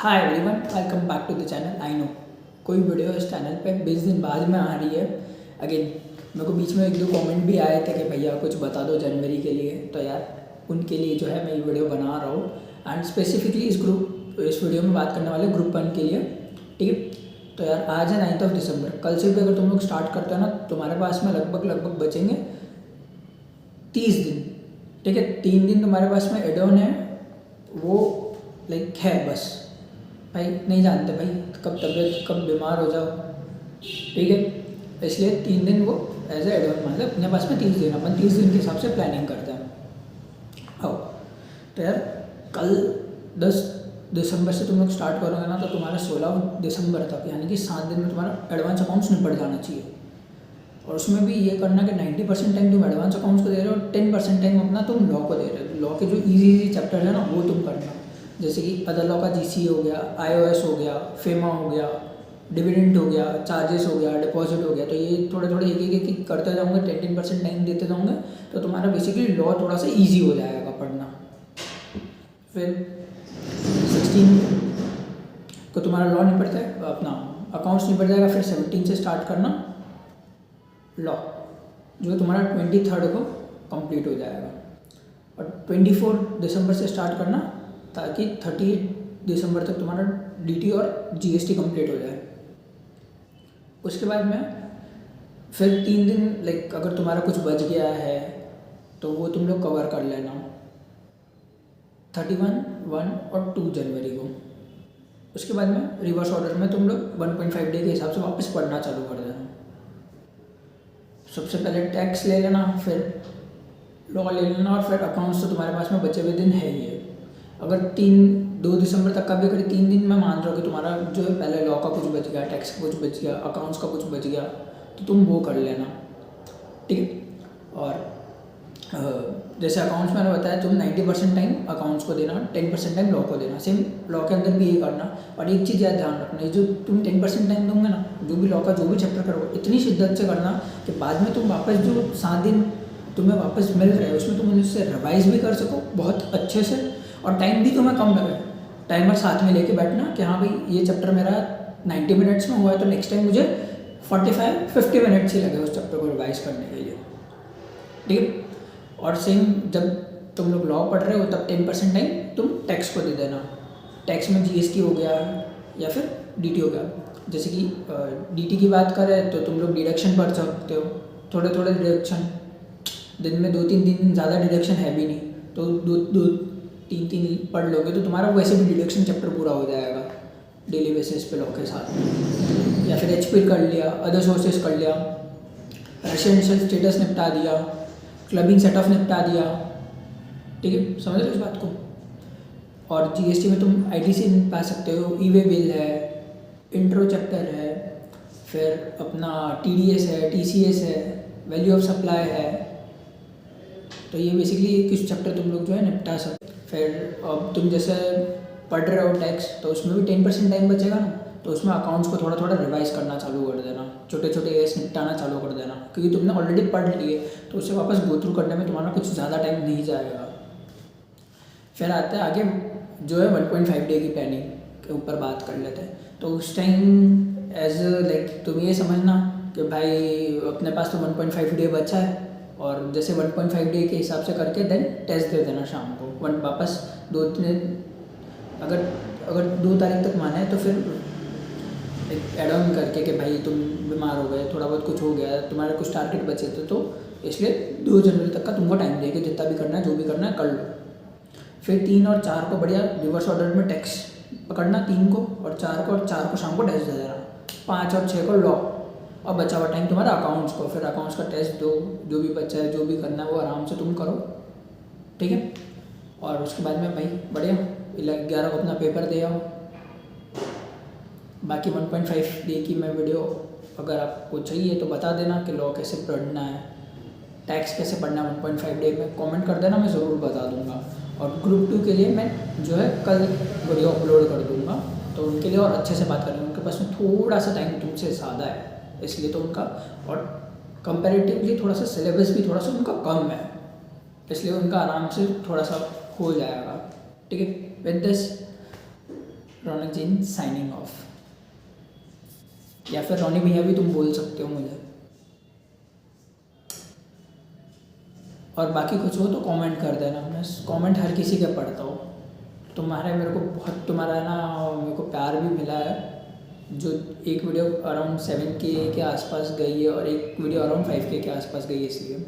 Hi everyone, welcome back to the channel. I know कोई video इस channel पे 20 दिन बाद में आ रही है। अगेन मेरे को बीच में एक दो कमेंट भी आए थे कि भैया कुछ बता दो जनवरी के लिए, तो यार उनके लिए जो है मैं ये वीडियो बना रहा हूँ। एंड स्पेसिफिकली इस वीडियो में बात करने वाले ग्रुप 1 के लिए, ठीक है। तो यार आज है 9 दिसंबर। कल से भी अगर तुम लोग स्टार्ट करते हो ना, तुम्हारे पास में लगभग बचेंगे 30 दिन, ठीक है। 3 दिन तुम्हारे पास में एड ऑन है, वो लाइक है बस। भाई नहीं जानते भाई कब तबीयत कब बीमार हो जाओ, ठीक है। इसलिए 3 दिन वो एज ए एडवांस मतलब अपने पास में 30 दिन, अपन 30 दिन के हिसाब से प्लानिंग करते हैं। आओ तो यार कल 10 दिसंबर से तुम लोग स्टार्ट करोगे ना, तो तुम्हारा 16 दिसंबर तक यानी कि 7 दिन में तुम्हारा एडवांस अकाउंट्स निपट जाना चाहिए। और उसमें भी ये करना कि 90% टाइम तुम एडवांस अकाउंट्स को दे रहे हो और 10% टाइम अपना तुम लॉ को दे रहे हो। लॉ के जो इजी चैप्टर है ना वो तुम करना, जैसे कि अदर लॉ का जीसी हो गया, आईओएस हो गया, फेमा हो गया, डिविडेंड हो गया, चार्जेस हो गया, डिपॉजिट हो गया। तो ये थोड़े थोड़े एक करते जाऊँगे, 10% टाइम देते जाऊँगे, तो तुम्हारा बेसिकली लॉ थोड़ा सा ईजी हो जाएगा पढ़ना। फिर 16 को तुम्हारा लॉ निपट जाए, अपना अकाउंट्स निपट जाएगा। फिर 17 से स्टार्ट करना लॉ, जो तुम्हारा 23 को कंप्लीट हो जाएगा। और 24 दिसंबर से स्टार्ट करना, ताकि 30 दिसंबर तक तुम्हारा डीटी और जीएसटी कंप्लीट हो जाए। उसके बाद में फिर 3 दिन लाइक अगर तुम्हारा कुछ बच गया है तो वो तुम लोग कवर कर लेना 31, 1 और 2 जनवरी को। उसके बाद में रिवर्स ऑर्डर में तुम लोग 1.5 डे के हिसाब से वापस पढ़ना चालू कर देना। सबसे पहले टैक्स ले लेना, फिर लॉ ले लेना, और फिर अकाउंट्स तो तुम्हारे पास में बचे हुए दिन है ही है। अगर 2 दिसंबर तक का भी अगर 3 दिन में मान रहा हूँ कि तुम्हारा जो है पहले लॉ का कुछ बच गया, टैक्स का कुछ बच गया, अकाउंट्स का कुछ बच गया, तो तुम वो कर लेना, ठीक है। और जैसे अकाउंट्स मैंने बताया, तुम 90% टाइम अकाउंट्स को देना, 10% टाइम लॉ को देना। सेम लॉ के अंदर भी ये करना। और एक चीज़ याद ध्यान रखना, जो तुम 10% टाइम दोगे ना, जो भी लॉ का जो भी चैप्टर करोगे, इतनी शिद्दत से करना कि बाद में तुम वापस जो 7 दिन तुम्हें वापस मिल रहे हैं उसमें तुम उससे रिवाइज भी कर सको बहुत अच्छे से, और टाइम भी तुम्हें कम लगे। टाइमर साथ में लेके बैठना कि हाँ भाई ये चैप्टर मेरा 90 मिनट्स में हुआ है, तो नेक्स्ट टाइम मुझे 45-50 मिनट्स ही लगे उस चैप्टर को रिवाइज करने के लिए, ठीक है। और सेम जब तुम लोग लॉ पढ़ रहे हो तब 10% टाइम तुम टैक्स को दे देना। टैक्स में जीएसटी हो गया या फिर डीटी हो गया। जैसे कि डीटी की बात करें तो तुम लोग डिडक्शन पढ़ सकते हो, थोड़े थोड़े डिडक्शन, दिन में 2-3 दिन, ज़्यादा डिडक्शन है भी नहीं, तो 2-3 पढ़ लोगे तो तुम्हारा वैसे भी डिडक्शन चैप्टर पूरा हो जाएगा डेली बेसिस पे लॉ के साथ। या फिर एचपी कर लिया, अदर सोर्सेज कर लिया, रेसिडेंशियल स्टेटस निपटा दिया, क्लबिंग सेट ऑफ निपटा दिया, ठीक है। समझ रहे हो इस बात को। और जीएसटी में तुम आईटीसी निपटा सकते हो, ई वे बिल है, इंट्रो चैप्टर है, फिर अपना टीडीएस है, टीसीएस है, वैल्यू ऑफ सप्लाई है। तो ये बेसिकली कुछ चैप्टर तुम लोग जो है निपटा सकते। फिर अब तुम जैसे पढ़ रहे हो टैक्स, तो उसमें भी 10% टाइम बचेगा ना, तो उसमें अकाउंट्स को थोड़ा थोड़ा रिवाइज करना चालू कर देना, छोटे छोटे एस निपटाना चालू कर देना, क्योंकि तुमने ऑलरेडी पढ़ लिए तो उससे वापस गो थ्रू करने में तुम्हारा कुछ ज़्यादा टाइम नहीं जाएगा। फिर आता है आगे जो है 1.5 डे की प्लानिंग के ऊपर बात कर लेते हैं। तो उस टाइम एज लाइक तुम ये समझना कि भाई अपने पास तो 1.5 डे बचा है, और जैसे 1.5 डे के हिसाब से करके देन टेस्ट दे देना शाम को। वापस 2-3 अगर 2 तारीख तक माना है तो फिर एड ऑन करके कि भाई तुम बीमार हो गए, थोड़ा बहुत कुछ हो गया, तुम्हारे कुछ टारगेट बचे थे, तो इसलिए 2 जनवरी तक का तुमको टाइम देके जितना भी करना है, जो भी करना है कर लो। फिर 3 और 4 को बढ़िया रिवर्स ऑर्डर में टैक्स पकड़ना, 3 को और 4 को, और 4 को शाम को टेस्ट दे देना, 5 और 6 को लॉ, और बचा हुआ टाइम तुम्हारा अकाउंट्स को। फिर अकाउंट्स का टेस्ट दो, जो भी बचा है, जो भी करना है वो आराम से तुम करो, ठीक है। और उसके बाद में भाई बढ़िया 11 को अपना पेपर दे आओ। बाकी 1.5 डे की मैं वीडियो अगर आपको चाहिए तो बता देना कि लॉ कैसे पढ़ना है, टैक्स कैसे पढ़ना है 1.5 डे में, कमेंट कर देना, मैं ज़रूर बता दूंगा। और ग्रुप 2 के लिए मैं जो है कल वीडियो अपलोड कर दूंगा, तो उनके लिए और अच्छे से बात करेंगे। उनके पास में थोड़ा सा टाइम तुमसे ज़्यादा है, इसलिए तो उनका, और कंपैरेटिवली थोड़ा सा सिलेबस भी थोड़ा सा उनका कम है, इसलिए उनका आराम से थोड़ा सा हो जाएगा, ठीक है। With this Raunak Jain signing off, या फिर रोनी भैया भी तुम बोल सकते हो मुझे। और बाकी कुछ हो तो कमेंट कर देना, मैं कमेंट हर किसी के पढ़ता हूँ। तुम्हारे मेरे को बहुत तुम्हारा ना मेरे को प्यार भी मिला है, जो एक वीडियो अराउंड 7K के आसपास गई है और एक वीडियो अराउंड 5K के आसपास गई है, इसलिए